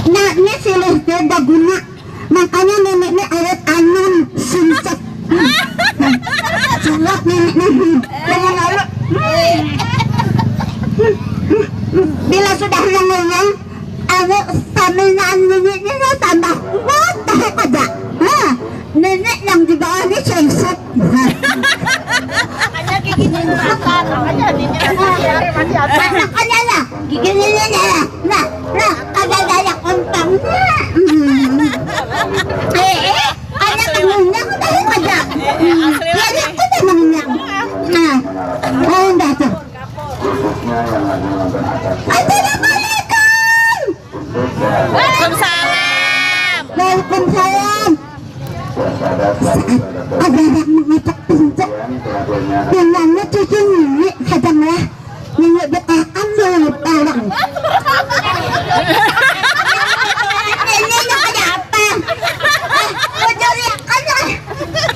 Naknya silih beda guna. Makanya neneknya ayat anon sincet. Sulap neneknya dengan lalu. Bila sudah mengulang, aku sambil neneknya tambah kuat tahan aja. Nenek yang juga ini sincet. Makanya gigi nyintan, makanya makanya lah, gigi neneknya lah. Nah, kagak daya kontang. Anak mengunyang tahan aja. Anak kita mengunyang. Nah, udah tuh. Assalamualaikum. Waalaikumsalam. Waalaikumsalam. Ada yang mengajak pinjak.